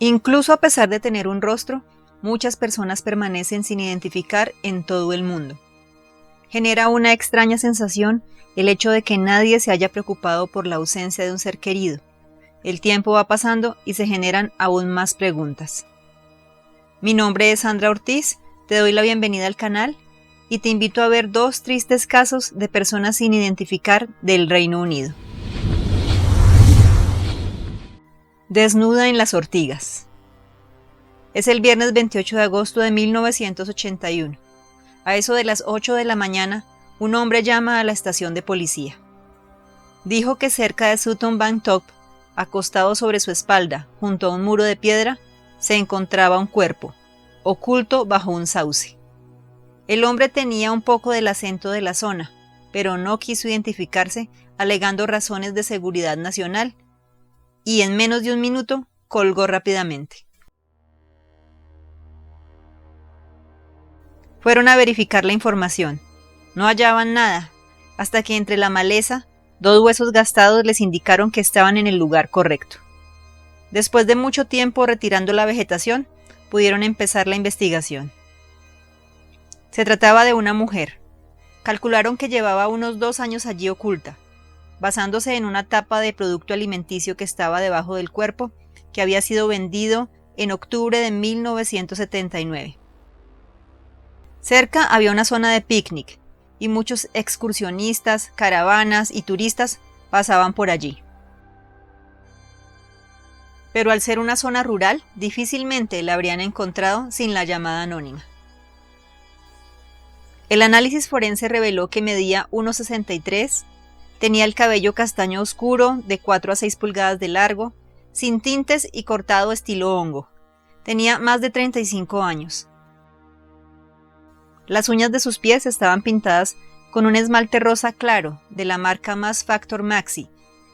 Incluso a pesar de tener un rostro, muchas personas permanecen sin identificar en todo el mundo. Genera una extraña sensación el hecho de que nadie se haya preocupado por la ausencia de un ser querido. El tiempo va pasando y se generan aún más preguntas. Mi nombre es Sandra Ortiz, te doy la bienvenida al canal y te invito a ver dos tristes casos de personas sin identificar del Reino Unido. Desnuda en las ortigas. Es el viernes 28 de agosto de 1981. A eso de las 8 de la mañana, un hombre llama a la estación de policía. Dijo que cerca de Sutton Bank Top, acostado sobre su espalda, junto a un muro de piedra, se encontraba un cuerpo, oculto bajo un sauce. El hombre tenía un poco del acento de la zona, pero no quiso identificarse, alegando razones de seguridad nacional, y en menos de un minuto colgó rápidamente. Fueron a verificar la información. No hallaban nada, hasta que entre la maleza, dos huesos gastados les indicaron que estaban en el lugar correcto. Después de mucho tiempo retirando la vegetación, pudieron empezar la investigación. Se trataba de una mujer. Calcularon que llevaba unos 2 años allí oculta, basándose en una tapa de producto alimenticio que estaba debajo del cuerpo, que había sido vendido en octubre de 1979. Cerca había una zona de picnic, y muchos excursionistas, caravanas y turistas pasaban por allí. Pero al ser una zona rural, difícilmente la habrían encontrado sin la llamada anónima. El análisis forense reveló que medía 1,63, tenía el cabello castaño oscuro de 4 a 6 pulgadas de largo, sin tintes y cortado estilo hongo. Tenía más de 35 años. Las uñas de sus pies estaban pintadas con un esmalte rosa claro de la marca Mass Factor Maxi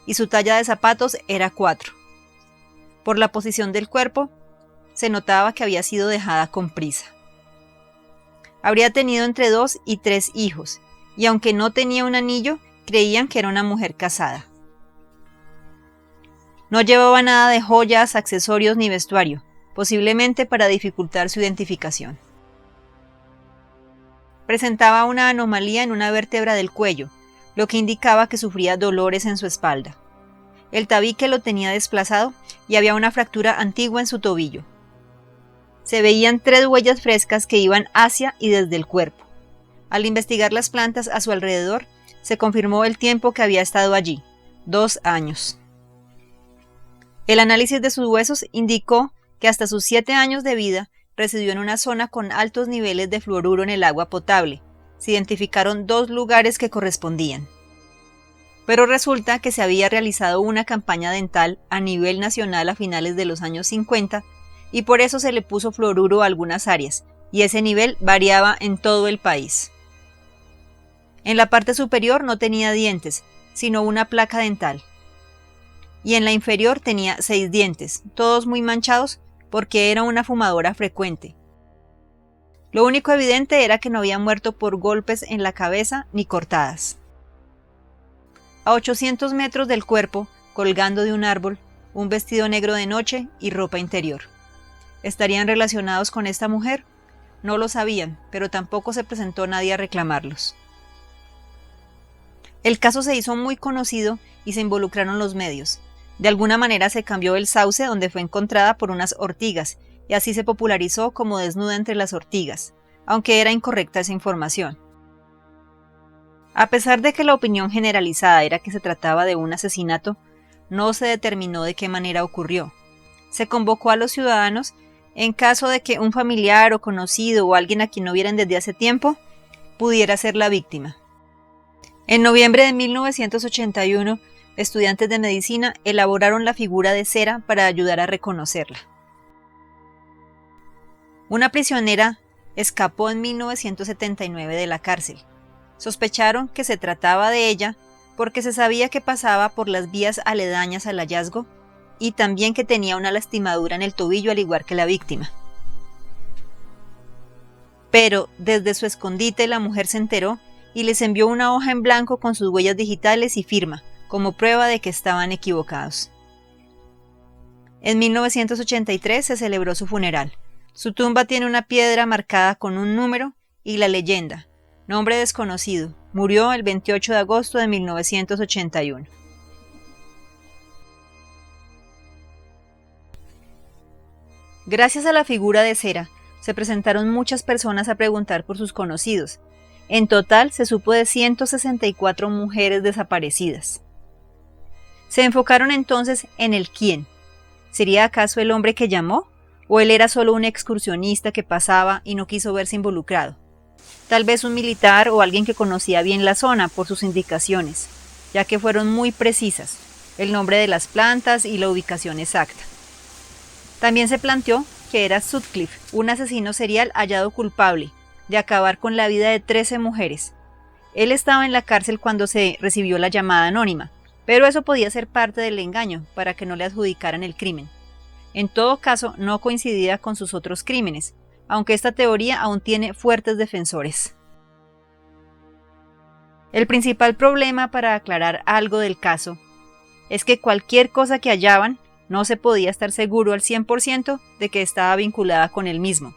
y su talla de zapatos era 4. Por la posición del cuerpo, se notaba que había sido dejada con prisa. Habría tenido entre 2 y 3 hijos, y aunque no tenía un anillo, creían que era una mujer casada. No llevaba nada de joyas, accesorios ni vestuario, posiblemente para dificultar su identificación. Presentaba una anomalía en una vértebra del cuello, lo que indicaba que sufría dolores en su espalda. El tabique lo tenía desplazado y había una fractura antigua en su tobillo. Se veían 3 huellas frescas que iban hacia y desde el cuerpo. Al investigar las plantas a su alrededor, se confirmó el tiempo que había estado allí, 2 años. El análisis de sus huesos indicó que hasta sus 7 años de vida residió en una zona con altos niveles de fluoruro en el agua potable. Se identificaron 2 lugares que correspondían. Pero resulta que se había realizado una campaña dental a nivel nacional a finales de los años 50 y por eso se le puso fluoruro a algunas áreas, y ese nivel variaba en todo el país. En la parte superior no tenía dientes, sino una placa dental. Y en la inferior tenía 6 dientes, todos muy manchados porque era una fumadora frecuente. Lo único evidente era que no había muerto por golpes en la cabeza ni cortadas. A 800 metros del cuerpo, colgando de un árbol, un vestido negro de noche y ropa interior. ¿Estarían relacionados con esta mujer? No lo sabían, pero tampoco se presentó nadie a reclamarlos. El caso se hizo muy conocido y se involucraron los medios. De alguna manera se cambió el sauce donde fue encontrada por unas ortigas, y así se popularizó como desnuda entre las ortigas, aunque era incorrecta esa información. A pesar de que la opinión generalizada era que se trataba de un asesinato, no se determinó de qué manera ocurrió. Se convocó a los ciudadanos en caso de que un familiar o conocido o alguien a quien no vieran desde hace tiempo pudiera ser la víctima. En noviembre de 1981, estudiantes de medicina elaboraron la figura de cera para ayudar a reconocerla. Una prisionera escapó en 1979 de la cárcel. Sospecharon que se trataba de ella porque se sabía que pasaba por las vías aledañas al hallazgo y también que tenía una lastimadura en el tobillo al igual que la víctima. Pero desde su escondite la mujer se enteró y les envió una hoja en blanco con sus huellas digitales y firma, como prueba de que estaban equivocados. En 1983 se celebró su funeral. Su tumba tiene una piedra marcada con un número y la leyenda, nombre desconocido, murió el 28 de agosto de 1981. Gracias a la figura de cera, se presentaron muchas personas a preguntar por sus conocidos. En total se supo de 164 mujeres desaparecidas. Se enfocaron entonces en el quién. ¿Sería acaso el hombre que llamó? ¿O él era solo un excursionista que pasaba y no quiso verse involucrado? Tal vez un militar o alguien que conocía bien la zona por sus indicaciones, ya que fueron muy precisas, el nombre de las plantas y la ubicación exacta. También se planteó que era Sutcliffe, un asesino serial hallado culpable de acabar con la vida de 13 mujeres. Él estaba en la cárcel cuando se recibió la llamada anónima, pero eso podía ser parte del engaño para que no le adjudicaran el crimen. En todo caso, no coincidía con sus otros crímenes, aunque esta teoría aún tiene fuertes defensores. El principal problema para aclarar algo del caso es que cualquier cosa que hallaban no se podía estar seguro al 100% de que estaba vinculada con él mismo.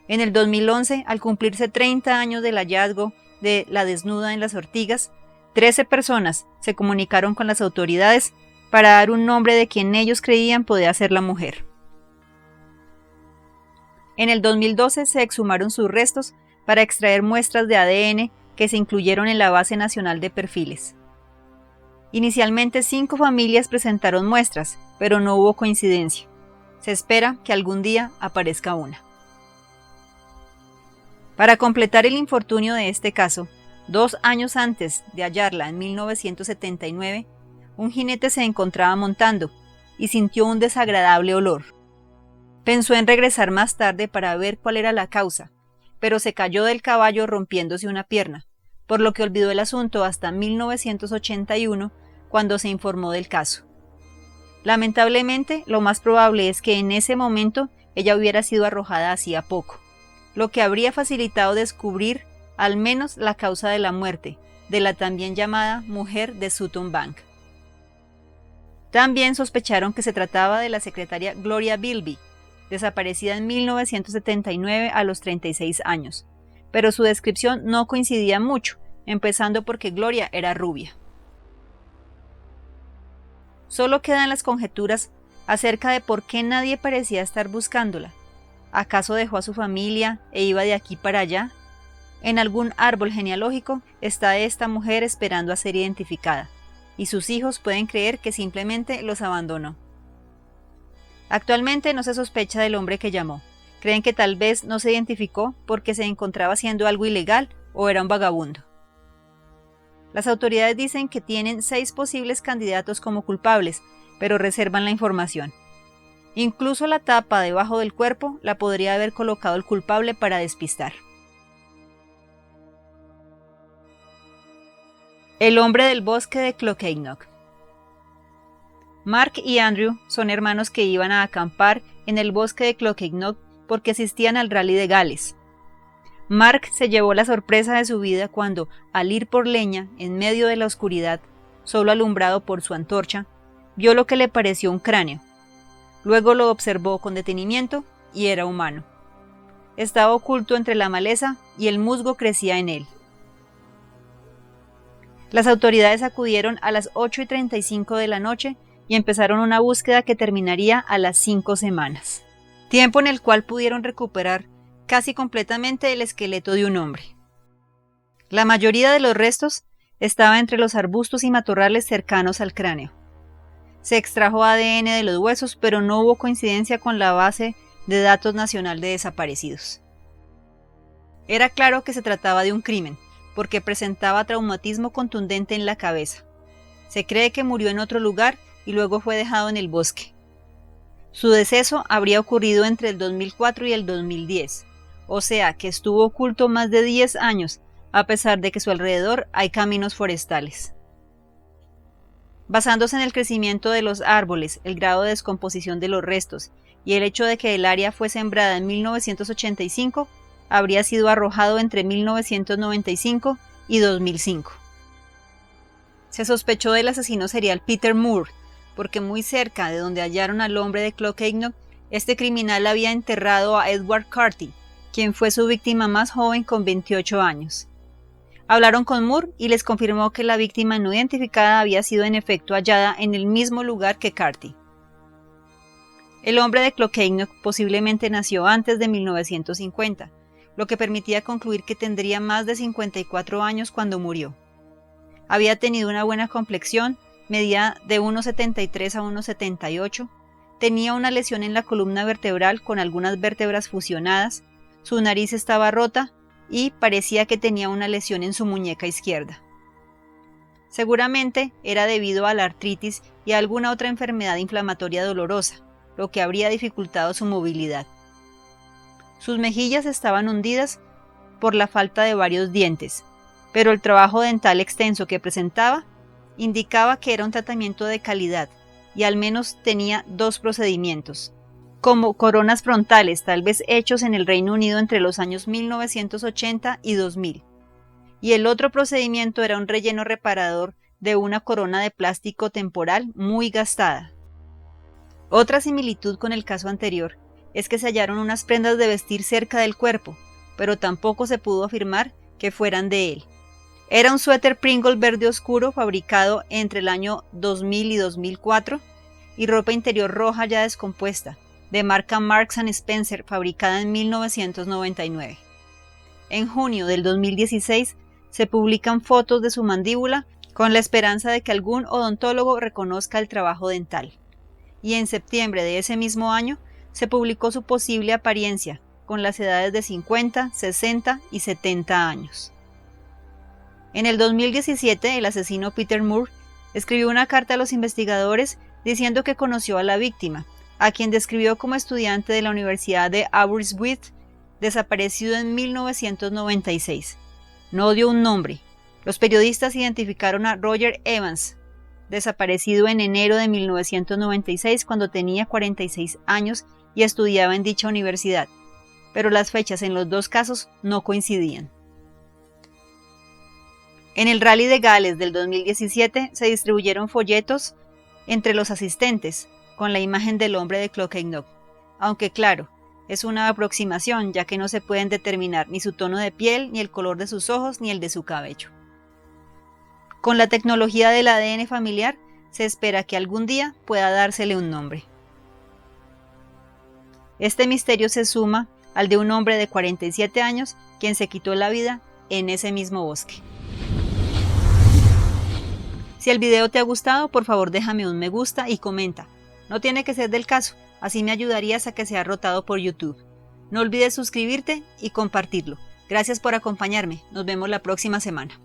En el 2011, al cumplirse 30 años del hallazgo de la desnuda en las Ortigas, 13 personas se comunicaron con las autoridades para dar un nombre de quien ellos creían podía ser la mujer. En el 2012 se exhumaron sus restos para extraer muestras de ADN que se incluyeron en la Base Nacional de Perfiles. Inicialmente 5 familias presentaron muestras, pero no hubo coincidencia. Se espera que algún día aparezca una. Para completar el infortunio de este caso, 2 años antes de hallarla en 1979, un jinete se encontraba montando y sintió un desagradable olor. Pensó en regresar más tarde para ver cuál era la causa, pero se cayó del caballo rompiéndose una pierna, por lo que olvidó el asunto hasta 1981, cuando se informó del caso. Lamentablemente, lo más probable es que en ese momento ella hubiera sido arrojada hacía poco, lo que habría facilitado descubrir al menos la causa de la muerte de la también llamada mujer de Sutton Bank. También sospecharon que se trataba de la secretaria Gloria Bilby, desaparecida en 1979 a los 36 años, pero su descripción no coincidía mucho, empezando porque Gloria era rubia. Solo quedan las conjeturas acerca de por qué nadie parecía estar buscándola. ¿Acaso dejó a su familia e iba de aquí para allá? En algún árbol genealógico está esta mujer esperando a ser identificada, y sus hijos pueden creer que simplemente los abandonó. Actualmente no se sospecha del hombre que llamó. Creen que tal vez no se identificó porque se encontraba haciendo algo ilegal o era un vagabundo. Las autoridades dicen que tienen 6 posibles candidatos como culpables, pero reservan la información. Incluso la tapa debajo del cuerpo la podría haber colocado el culpable para despistar. El hombre del bosque de Clocaignac. Mark y Andrew son hermanos que iban a acampar en el bosque de Clocaignac porque asistían al Rally de Gales. Mark se llevó la sorpresa de su vida cuando, al ir por leña en medio de la oscuridad, solo alumbrado por su antorcha, vio lo que le pareció un cráneo. Luego lo observó con detenimiento y era humano. Estaba oculto entre la maleza y el musgo crecía en él. Las autoridades acudieron a las 8:35 de la noche y empezaron una búsqueda que terminaría a las 5 semanas, tiempo en el cual pudieron recuperar casi completamente el esqueleto de un hombre. La mayoría de los restos estaba entre los arbustos y matorrales cercanos al cráneo. Se extrajo ADN de los huesos, pero no hubo coincidencia con la base de datos nacional de desaparecidos. Era claro que se trataba de un crimen, porque presentaba traumatismo contundente en la cabeza. Se cree que murió en otro lugar y luego fue dejado en el bosque. Su deceso habría ocurrido entre el 2004 y el 2010, o sea que estuvo oculto más de 10 años, a pesar de que a su alrededor hay caminos forestales. Basándose en el crecimiento de los árboles, el grado de descomposición de los restos y el hecho de que el área fue sembrada en 1985, habría sido arrojado entre 1995 y 2005. Se sospechó del asesino serial Peter Moore, porque muy cerca de donde hallaron al hombre de Clocaignac, este criminal había enterrado a Edward Carty, quien fue su víctima más joven con 28 años. Hablaron con Moore y les confirmó que la víctima no identificada había sido en efecto hallada en el mismo lugar que Carty. El hombre de Clocaignac posiblemente nació antes de 1950, lo que permitía concluir que tendría más de 54 años cuando murió. Había tenido una buena complexión, medía de 1,73 a 1,78, tenía una lesión en la columna vertebral con algunas vértebras fusionadas, su nariz estaba rota y parecía que tenía una lesión en su muñeca izquierda. Seguramente era debido a la artritis y a alguna otra enfermedad inflamatoria dolorosa, lo que habría dificultado su movilidad. Sus mejillas estaban hundidas por la falta de varios dientes, pero el trabajo dental extenso que presentaba indicaba que era un tratamiento de calidad y al menos tenía 2 procedimientos, como coronas frontales tal vez hechos en el Reino Unido entre los años 1980 y 2000, y el otro procedimiento era un relleno reparador de una corona de plástico temporal muy gastada. Otra similitud con el caso anterior es que se hallaron unas prendas de vestir cerca del cuerpo, pero tampoco se pudo afirmar que fueran de él. Era un suéter Pringle verde oscuro fabricado entre el año 2000 y 2004 y ropa interior roja ya descompuesta, de marca Marks & Spencer, fabricada en 1999. En junio del 2016 se publican fotos de su mandíbula con la esperanza de que algún odontólogo reconozca el trabajo dental. Y en septiembre de ese mismo año se publicó su posible apariencia, con las edades de 50, 60 y 70 años. En el 2017, el asesino Peter Moore escribió una carta a los investigadores diciendo que conoció a la víctima, a quien describió como estudiante de la Universidad de Aberystwyth, desaparecido en 1996. No dio un nombre. Los periodistas identificaron a Roger Evans, desaparecido en enero de 1996 cuando tenía 46 años y estudiaba en dicha universidad, pero las fechas en los 2 casos no coincidían. En el Rally de Gales del 2017 se distribuyeron folletos entre los asistentes con la imagen del hombre de Clocaignac, aunque claro, es una aproximación ya que no se pueden determinar ni su tono de piel, ni el color de sus ojos, ni el de su cabello. Con la tecnología del ADN familiar, se espera que algún día pueda dársele un nombre. Este misterio se suma al de un hombre de 47 años quien se quitó la vida en ese mismo bosque. Si el video te ha gustado, por favor déjame un me gusta y comenta. No tiene que ser del caso, así me ayudarías a que sea rotado por YouTube. No olvides suscribirte y compartirlo. Gracias por acompañarme, nos vemos la próxima semana.